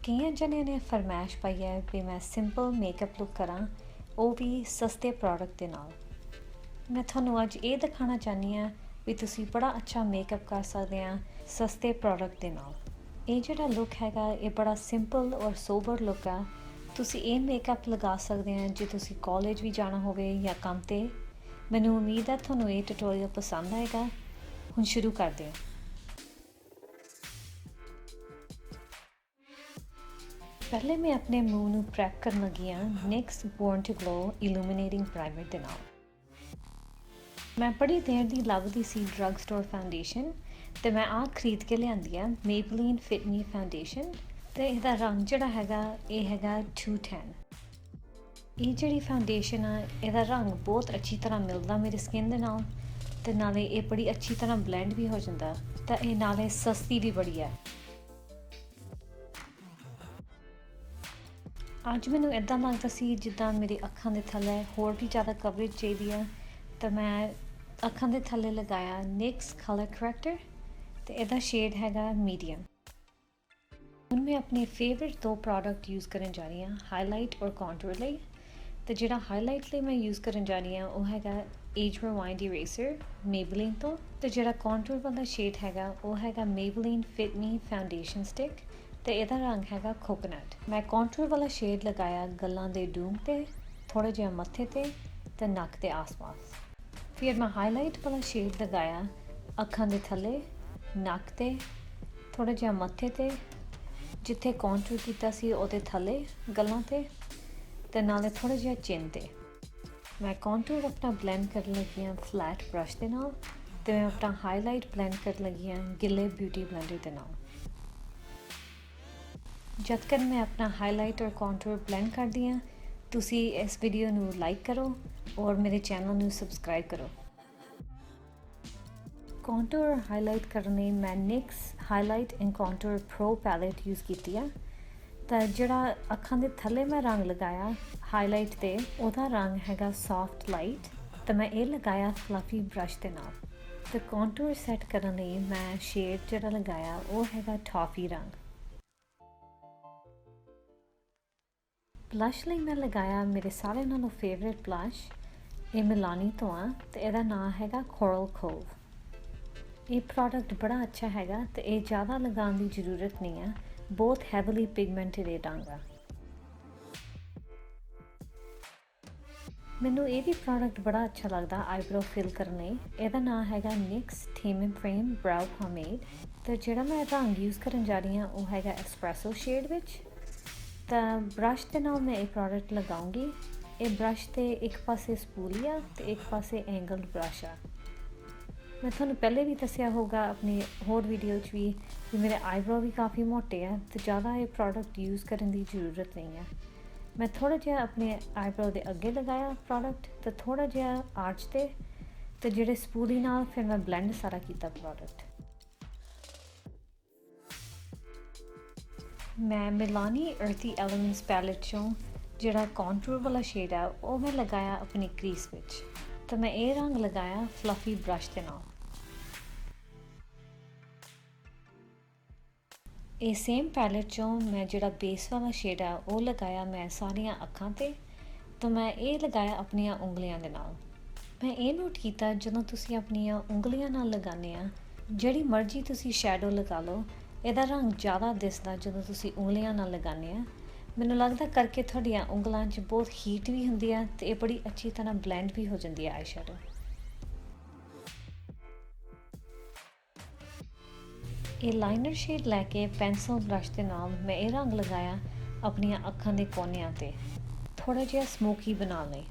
ਕਈਆਂ ਜਣਿਆਂ ਨੇ ਫਰਮਾਇਸ਼ ਪਾਈ ਹੈ ਵੀ ਮੈਂ ਸਿੰਪਲ ਮੇਕਅਪ ਲੁੱਕ ਕਰਾਂ, ਉਹ ਵੀ ਸਸਤੇ ਪ੍ਰੋਡਕਟ ਦੇ ਨਾਲ। ਮੈਂ ਤੁਹਾਨੂੰ ਅੱਜ ਇਹ ਦਿਖਾਉਣਾ ਚਾਹੁੰਦੀ ਹਾਂ ਵੀ ਤੁਸੀਂ ਬੜਾ ਅੱਛਾ ਮੇਕਅਪ ਕਰ ਸਕਦੇ ਆ ਸਸਤੇ ਪ੍ਰੋਡਕਟ ਦੇ ਨਾਲ। ਇਹ ਜਿਹੜਾ ਲੁੱਕ ਹੈਗਾ ਇਹ ਬੜਾ ਸਿੰਪਲ ਔਰ ਸੋਬਰ ਲੁੱਕ ਆ। ਤੁਸੀਂ ਇਹ ਮੇਕਅਪ ਲਗਾ ਸਕਦੇ ਆ ਜੇ ਤੁਸੀਂ ਕਾਲਜ ਵੀ ਜਾਣਾ ਹੋਵੇ ਜਾਂ ਕੰਮ 'ਤੇ। ਮੈਨੂੰ ਉਮੀਦ ਹੈ ਤੁਹਾਨੂੰ ਇਹ ਟਿਊਟੋਰੀਅਲ ਪਸੰਦ ਆਏਗਾ। ਹੁਣ ਸ਼ੁਰੂ ਕਰਦੇ ਹਾਂ। ਪਹਿਲੇ ਮੈਂ ਆਪਣੇ ਮੂੰਹ ਨੂੰ ਪ੍ਰੈਪ ਕਰਨ ਲੱਗੀ ਹਾਂ NYX Born to Glow illuminating primer ਦੇ ਨਾਲ। ਮੈਂ ਬੜੀ ਦੇਰ ਦੀ ਲੱਭਦੀ ਸੀ ਡਰੱਗ ਸਟੋਰ ਫਾਊਂਡੇਸ਼ਨ ਅਤੇ ਮੈਂ ਆਹ ਖਰੀਦ ਕੇ ਲਿਆਂਦੀ ਆ Maybelline Fit Me ਫਾਊਂਡੇਸ਼ਨ। ਅਤੇ ਇਹਦਾ ਰੰਗ ਜਿਹੜਾ ਹੈਗਾ ਇਹ ਹੈਗਾ 210। ਇਹ ਜਿਹੜੀ ਫਾਊਂਡੇਸ਼ਨ ਆ ਇਹਦਾ ਰੰਗ ਬਹੁਤ ਅੱਛੀ ਤਰ੍ਹਾਂ ਮਿਲਦਾ ਮੇਰੀ ਸਕਿਨ ਦੇ ਨਾਲ, ਅਤੇ ਨਾਲੇ ਇਹ ਬੜੀ ਅੱਛੀ ਤਰ੍ਹਾਂ ਬਲੈਂਡ ਵੀ ਹੋ ਜਾਂਦਾ, ਤਾਂ ਇਹ ਨਾਲੇ ਸਸਤੀ ਵੀ ਬੜੀ ਹੈ। ਅੱਜ ਮੈਨੂੰ ਇੱਦਾਂ ਲੱਗਦਾ ਸੀ ਜਿੱਦਾਂ ਮੇਰੀ ਅੱਖਾਂ ਦੇ ਥੱਲੇ ਹੋਰ ਵੀ ਜ਼ਿਆਦਾ ਕਵਰੇਜ ਚਾਹੀਦੀ ਆ, ਤਾਂ ਮੈਂ ਅੱਖਾਂ ਦੇ ਥੱਲੇ ਲਗਾਇਆ NYX ਕਲਰ ਕਰੈਕਟਰ ਅਤੇ ਇਹਦਾ ਸ਼ੇਡ ਹੈਗਾ ਮੀਡੀਅਮ। ਹੁਣ ਮੈਂ ਆਪਣੇ ਫੇਵਰੇਟ ਦੋ ਪ੍ਰੋਡਕਟ ਯੂਜ਼ ਕਰਨ ਜਾ ਰਹੀ ਹਾਂ ਹਾਈਲਾਈਟ ਔਰ ਕੰਟੂਰ ਲਈ। ਅਤੇ ਜਿਹੜਾ ਹਾਈਲਾਈਟ ਲਈ ਮੈਂ ਯੂਜ਼ ਕਰਨ ਜਾ ਰਹੀ ਹਾਂ ਉਹ ਹੈਗਾ ਏਜ ਰਿਵਾਈਂਡ ਇਰੇਸਰ Maybelline ਤੋਂ, ਅਤੇ ਜਿਹੜਾ ਕੰਟੂਰ ਵਾਲਾ ਸ਼ੇਡ ਹੈਗਾ ਉਹ ਹੈਗਾ Maybelline Fit Me foundation stick, ਅਤੇ ਇਹਦਾ ਰੰਗ ਹੈਗਾ ਕੋਕੋਨਟ। ਮੈਂ ਕੰਟੂਰ ਵਾਲਾ ਸ਼ੇਡ ਲਗਾਇਆ ਗੱਲਾਂ ਦੇ ਡੂਮ 'ਤੇ, ਥੋੜ੍ਹਾ ਜਿਹਾ ਮੱਥੇ 'ਤੇ ਅਤੇ ਨੱਕ ਦੇ ਆਸ-ਪਾਸ। ਫਿਰ ਮੈਂ ਹਾਈਲਾਈਟ ਵਾਲਾ ਸ਼ੇਡ ਲਗਾਇਆ ਅੱਖਾਂ ਦੇ ਥੱਲੇ, ਨੱਕ 'ਤੇ, ਥੋੜ੍ਹਾ ਜਿਹਾ ਮੱਥੇ 'ਤੇ, ਜਿੱਥੇ ਕੰਟੂਰ ਕੀਤਾ ਸੀ ਉਹਦੇ ਥੱਲੇ ਗੱਲਾਂ 'ਤੇ, ਅਤੇ ਨਾਲੇ ਥੋੜ੍ਹਾ ਜਿਹਾ ਚਿੰਨ੍ਹ 'ਤੇ। ਮੈਂ ਕੰਟੂਰ ਆਪਣਾ ਬਲੈਂਡ ਕਰਨ ਲੱਗੀ ਹਾਂ ਫਲੈਟ ਬਰਸ਼ ਦੇ ਨਾਲ, ਅਤੇ ਮੈਂ ਆਪਣਾ ਹਾਈਲਾਈਟ ਬਲੈਂਡ ਕਰਨ ਲੱਗੀ ਹਾਂ ਗਿੱਲੇ ਬਿਊਟੀ ਬਲੈਂਡਰ ਦੇ ਨਾਲ। ਜਦ ਤੱਕ ਮੈਂ ਆਪਣਾ ਹਾਈਲਾਈਟ ਔਰ ਕੰਟੂਰ ਬਲੈਂਡ ਕਰਦੀ ਹਾਂ, ਤੁਸੀਂ ਇਸ ਵੀਡੀਓ ਨੂੰ ਲਾਈਕ ਕਰੋ ਔਰ ਮੇਰੇ ਚੈਨਲ ਨੂੰ ਸਬਸਕ੍ਰਾਈਬ ਕਰੋ। ਕੰਟੂਰ ਔਰ ਹਾਈਲਾਈਟ ਕਰਨ ਲਈ ਮੈਂ NYX highlight and contour pro palette use ਕੀਤੀ ਆ। ਤਾਂ ਜਿਹੜਾ ਅੱਖਾਂ ਦੇ ਥੱਲੇ ਮੈਂ ਰੰਗ ਲਗਾਇਆ ਹਾਈਲਾਈਟ 'ਤੇ ਉਹਦਾ ਰੰਗ ਹੈਗਾ ਸੌਫਟ ਲਾਈਟ, ਤਾਂ ਮੈਂ ਇਹ ਲਗਾਇਆ ਫਲੱਫੀ ਬਰਸ਼ ਦੇ ਨਾਲ। ਅਤੇ ਕੰਟੂਰ ਸੈੱਟ ਕਰਨ ਲਈ ਮੈਂ ਸ਼ੇਡ ਜਿਹੜਾ ਲਗਾਇਆ ਉਹ ਹੈਗਾ ਟੌਫੀ ਰੰਗ। ਬਲਸ਼ ਲਈ ਮੈਂ ਲਗਾਇਆ ਮੇਰੇ ਸਾਰਿਆਂ ਨਾਲੋਂ ਫੇਵਰੇਟ ਬਲਸ਼, ਇਹ ਮਿਲਾਨੀ ਤੋਂ ਆ ਅਤੇ ਇਹਦਾ ਨਾਂ ਹੈਗਾ ਕੋਰਲ ਕੋਵ। ਇਹ ਪ੍ਰੋਡਕਟ ਬੜਾ ਅੱਛਾ ਹੈਗਾ ਅਤੇ ਇਹ ਜ਼ਿਆਦਾ ਲਗਾਉਣ ਦੀ ਜ਼ਰੂਰਤ ਨਹੀਂ ਹੈ, ਬਹੁਤ ਹੈਵੀਲੀ ਪਿਗਮੈਂਟਡ ਇਹ ਰੰਗ ਆ। ਮੈਨੂੰ ਇਹ ਵੀ ਪ੍ਰੋਡਕਟ ਬੜਾ ਅੱਛਾ ਲੱਗਦਾ ਆਈਬਰੋ ਫਿਲ ਕਰਨ ਲਈ, ਇਹਦਾ ਨਾਂ ਹੈਗਾ NYX Tame and Frame ਬਰਾਊ ਪੋਮੇਡ। ਅਤੇ ਜਿਹੜਾ ਮੈਂ ਰੰਗ ਯੂਜ਼ ਕਰਨ ਜਾ ਰਹੀ ਹਾਂ ਉਹ ਹੈਗਾ ਐਸਪ੍ਰੈਸੋ ਸ਼ੇਡ ਵਿੱਚ। ਤਾਂ ਬਰਸ਼ ਦੇ ਨਾਲ ਮੈਂ ਇਹ ਪ੍ਰੋਡਕਟ ਲਗਾਉਂਗੀ। ਇਹ ਬਰਸ਼ 'ਤੇ ਇੱਕ ਪਾਸੇ ਸਪੂਲੀ ਆ ਅਤੇ ਇੱਕ ਪਾਸੇ ਐਂਗਲਡ ਬਰਸ਼ ਆ। ਮੈਂ ਤੁਹਾਨੂੰ ਪਹਿਲੇ ਵੀ ਦੱਸਿਆ ਹੋਊਗਾ ਆਪਣੀ ਹੋਰ ਵੀਡੀਓ 'ਚ ਵੀ ਮੇਰੇ ਆਈਬਰੋ ਵੀ ਕਾਫੀ ਮੋਟੇ ਆ ਅਤੇ ਜ਼ਿਆਦਾ ਇਹ ਪ੍ਰੋਡਕਟ ਯੂਜ਼ ਕਰਨ ਦੀ ਜ਼ਰੂਰਤ ਨਹੀਂ ਹੈ। ਮੈਂ ਥੋੜ੍ਹਾ ਜਿਹਾ ਆਪਣੇ ਆਈਬਰੋ ਦੇ ਅੱਗੇ ਲਗਾਇਆ ਪ੍ਰੋਡਕਟ ਅਤੇ ਥੋੜ੍ਹਾ ਜਿਹਾ ਆਰਚ 'ਤੇ, ਅਤੇ ਜਿਹੜੇ ਸਪੂਲੀ ਨਾਲ ਫਿਰ ਮੈਂ ਬਲੈਂਡ ਸਾਰਾ ਕੀਤਾ ਪ੍ਰੋਡਕਟ। ਮੈਂ ਮਿਲਾਨੀ ਅਰਥੀ ਐਲੀਮੈਂਟਸ ਪੈਲੇਟ 'ਚੋਂ ਜਿਹੜਾ ਕੰਟੂਰ ਵਾਲਾ ਸ਼ੇਡ ਆ ਉਹ ਮੈਂ ਲਗਾਇਆ ਆਪਣੀ ਕ੍ਰੀਸ ਵਿੱਚ, ਤਾਂ ਮੈਂ ਇਹ ਰੰਗ ਲਗਾਇਆ ਫਲੱਫੀ ਬਰਸ਼ ਦੇ ਨਾਲ। ਇਹ ਸੇਮ ਪੈਲੇਟ 'ਚੋਂ ਮੈਂ ਜਿਹੜਾ ਬੇਸ ਵਾਲਾ ਸ਼ੇਡ ਆ ਉਹ ਲਗਾਇਆ ਮੈਂ ਸਾਰੀਆਂ ਅੱਖਾਂ 'ਤੇ, ਤਾਂ ਮੈਂ ਇਹ ਲਗਾਇਆ ਆਪਣੀਆਂ ਉਂਗਲੀਆਂ ਦੇ ਨਾਲ। ਮੈਂ ਇਹ ਨੋਟ ਕੀਤਾ ਜਦੋਂ ਤੁਸੀਂ ਆਪਣੀਆਂ ਉਂਗਲੀਆਂ ਨਾਲ ਲਗਾਉਂਦੇ ਆ, ਜਿਹੜੀ ਮਰਜ਼ੀ ਤੁਸੀਂ ਸ਼ੈਡੋ ਲਗਾ ਲਓ, ਇਹਦਾ ਰੰਗ ਜ਼ਿਆਦਾ ਦਿਸਦਾ ਜਦੋਂ ਤੁਸੀਂ ਉਂਗਲੀਆਂ ਨਾਲ ਲਗਾਉਂਦੇ ਆ। ਮੈਨੂੰ ਲੱਗਦਾ ਕਰਕੇ ਤੁਹਾਡੀਆਂ ਉਂਗਲਾਂ 'ਚ ਬਹੁਤ ਹੀਟ ਵੀ ਹੁੰਦੀ ਆ ਅਤੇ ਇਹ ਬੜੀ ਅੱਛੀ ਤਰ੍ਹਾਂ ਬਲੈਂਡ ਵੀ ਹੋ ਜਾਂਦੀ ਹੈ ਆਈ ਸ਼ੈਡੋ। ਇਹ ਲਾਈਨਰ ਸ਼ੇਡ ਲੈ ਕੇ ਪੈਨਸਲ ਬਰਸ਼ ਦੇ ਨਾਲ ਮੈਂ ਇਹ ਰੰਗ ਲਗਾਇਆ ਆਪਣੀਆਂ ਅੱਖਾਂ ਦੇ ਕੋਨਿਆਂ 'ਤੇ, ਥੋੜ੍ਹਾ ਜਿਹਾ ਸਮੋਕੀ ਬਣਾਉਣ ਲਈ।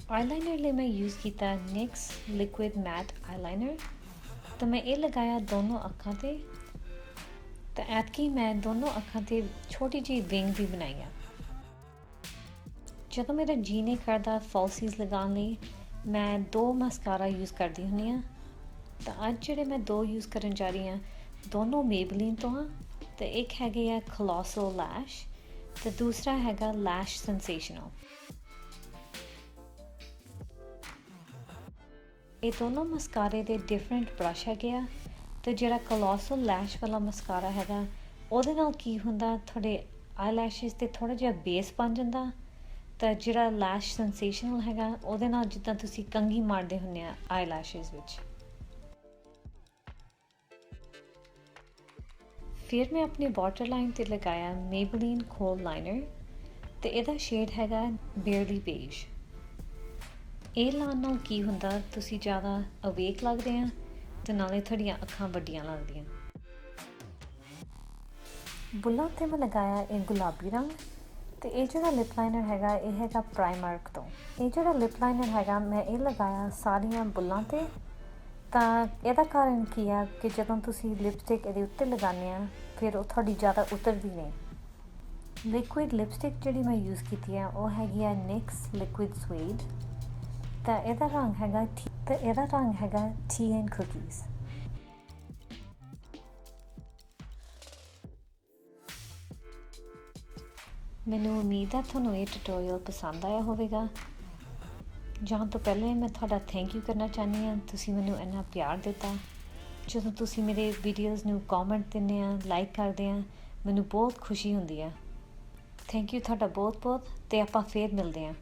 ਆਈਲਾਈਨਰ ਲਈ ਮੈਂ ਯੂਜ਼ ਕੀਤਾ NYX ਲਿਕੁਇਡ ਮੈਟ ਆਈਲਾਈਨਰ, ਤਾਂ ਮੈਂ ਇਹ ਲਗਾਇਆ ਦੋਨੋਂ ਅੱਖਾਂ 'ਤੇ, ਤਾਂ ਐਤਕੀ ਮੈਂ ਦੋਨੋਂ ਅੱਖਾਂ 'ਤੇ ਛੋਟੀ ਜਿਹੀ ਵਿੰਗ ਵੀ ਬਣਾਈ ਆ। ਜਦੋਂ ਮੇਰਾ ਜੀ ਨਹੀਂ ਕਰਦਾ ਫਾਲਸੀਜ਼ ਲਗਾਉਣ ਲਈ, ਮੈਂ ਦੋ ਮਸਕਾਰਾ ਯੂਜ਼ ਕਰਦੀ ਹੁੰਦੀ ਹਾਂ। ਤਾਂ ਅੱਜ ਜਿਹੜੇ ਮੈਂ ਦੋ ਯੂਜ਼ ਕਰਨ ਜਾ ਰਹੀ ਹਾਂ ਦੋਨੋਂ Maybelline ਤੋਂ ਆ, ਅਤੇ ਇੱਕ ਹੈਗੇ ਆ ਕਲੋਸੋ ਲੈਸ਼ ਅਤੇ ਦੂਸਰਾ ਹੈਗਾ ਲੈਸ਼ ਸੈਂਸੇਸ਼ਨਲ। ਇਹ ਦੋਨੋਂ ਮਸਕਾਰੇ ਦੇ ਡਿਫਰੈਂਟ ਬਰਸ਼ ਹੈਗੇ ਆ, ਤੇ ਜਿਹੜਾ ਕਲੋਸਲ ਲੈਸ਼ ਵਾਲਾ ਮਸਕਾਰਾ ਹੈਗਾ ਉਹਦੇ ਨਾਲ ਕੀ ਹੁੰਦਾ, ਤੁਹਾਡੇ ਆਈਲੈਸ਼ਿਸ 'ਤੇ ਥੋੜ੍ਹਾ ਜਿਹਾ ਬੇਸ ਬਣ ਜਾਂਦਾ। ਤਾਂ ਜਿਹੜਾ ਲੈਸ਼ ਸੈਂਸੇਸ਼ਨਲ ਹੈਗਾ ਉਹਦੇ ਨਾਲ ਜਿੱਦਾਂ ਤੁਸੀਂ ਕੰਘੀ ਮਾਰਦੇ ਹੁੰਦੇ ਆ ਆਈਲੈਸ਼ਿਸ ਵਿੱਚ। ਫਿਰ ਮੈਂ ਆਪਣੀ ਵਾਟਰ ਲਾਈਨ 'ਤੇ ਲਗਾਇਆ ਮੇਬਲੀਨ ਕੋਲ ਲਾਈਨਰ ਅਤੇ ਇਹਦਾ ਸ਼ੇਡ ਹੈਗਾ ਬੇਅਰਲੀ ਬੇਜ। ਇਹ ਲਾਉਣ ਨਾਲ ਕੀ ਹੁੰਦਾ, ਤੁਸੀਂ ਜ਼ਿਆਦਾ ਅਵੇਕ ਲੱਗਦੇ ਆ ਅਤੇ ਨਾਲੇ ਤੁਹਾਡੀਆਂ ਅੱਖਾਂ ਵੱਡੀਆਂ ਲੱਗਦੀਆਂ। ਬੁੱਲਾਂ 'ਤੇ ਮੈਂ ਲਗਾਇਆ ਇਹ ਗੁਲਾਬੀ ਰੰਗ ਅਤੇ ਇਹ ਜਿਹੜਾ ਲਿਪ ਲਾਈਨਰ ਹੈਗਾ ਇਹ ਹੈਗਾ ਪ੍ਰਾਈਮਰਕ ਤੋਂ। ਇਹ ਜਿਹੜਾ ਲਿਪ ਲਾਈਨਰ ਹੈਗਾ ਮੈਂ ਇਹ ਲਗਾਇਆ ਸਾਰੀਆਂ ਬੁੱਲਾਂ 'ਤੇ। ਤਾਂ ਇਹਦਾ ਕਾਰਨ ਕੀ ਆ ਕਿ ਜਦੋਂ ਤੁਸੀਂ ਲਿਪਸਟਿਕ ਇਹਦੇ ਉੱਤੇ ਲਗਾਉਂਦੇ ਆ ਫਿਰ ਉਹ ਤੁਹਾਡੀ ਜ਼ਿਆਦਾ ਉਤਰਦੀ ਨਹੀਂ। ਲਿਕੁਇਡ ਲਿਪਸਟਿਕ ਜਿਹੜੀ ਮੈਂ ਯੂਜ਼ ਕੀਤੀ ਆ ਉਹ ਹੈਗੀ ਆ ਨਿਕਸ ਲਿਕੁਇਡ ਸੁਏਡ। ਤਾਂ ਇਹਦਾ ਰੰਗ ਹੈਗਾ ਟੀ ਐਂਡ ਕੁਕੀਜ਼। ਮੈਨੂੰ ਉਮੀਦ ਆ ਤੁਹਾਨੂੰ ਇਹ ਟਿਊਟੋਰੀਅਲ ਪਸੰਦ ਆਇਆ ਹੋਵੇਗਾ। ਜਾਣ ਤੋਂ ਪਹਿਲਾਂ ਮੈਂ ਤੁਹਾਡਾ ਥੈਂਕ ਯੂ ਕਰਨਾ ਚਾਹੁੰਦੀ ਹਾਂ, ਤੁਸੀਂ ਮੈਨੂੰ ਇੰਨਾ ਪਿਆਰ ਦਿੱਤਾ। ਜਦੋਂ ਤੁਸੀਂ ਮੇਰੇ ਵੀਡੀਓਜ਼ ਨੂੰ ਕਮੈਂਟ ਦਿੰਦੇ ਆ, ਲਾਈਕ ਕਰਦੇ ਆ, ਮੈਨੂੰ ਬਹੁਤ ਖੁਸ਼ੀ ਹੁੰਦੀ ਆ। ਥੈਂਕ ਯੂ ਤੁਹਾਡਾ ਬਹੁਤ ਬਹੁਤ, ਅਤੇ ਆਪਾਂ ਫੇਰ ਮਿਲਦੇ ਹਾਂ।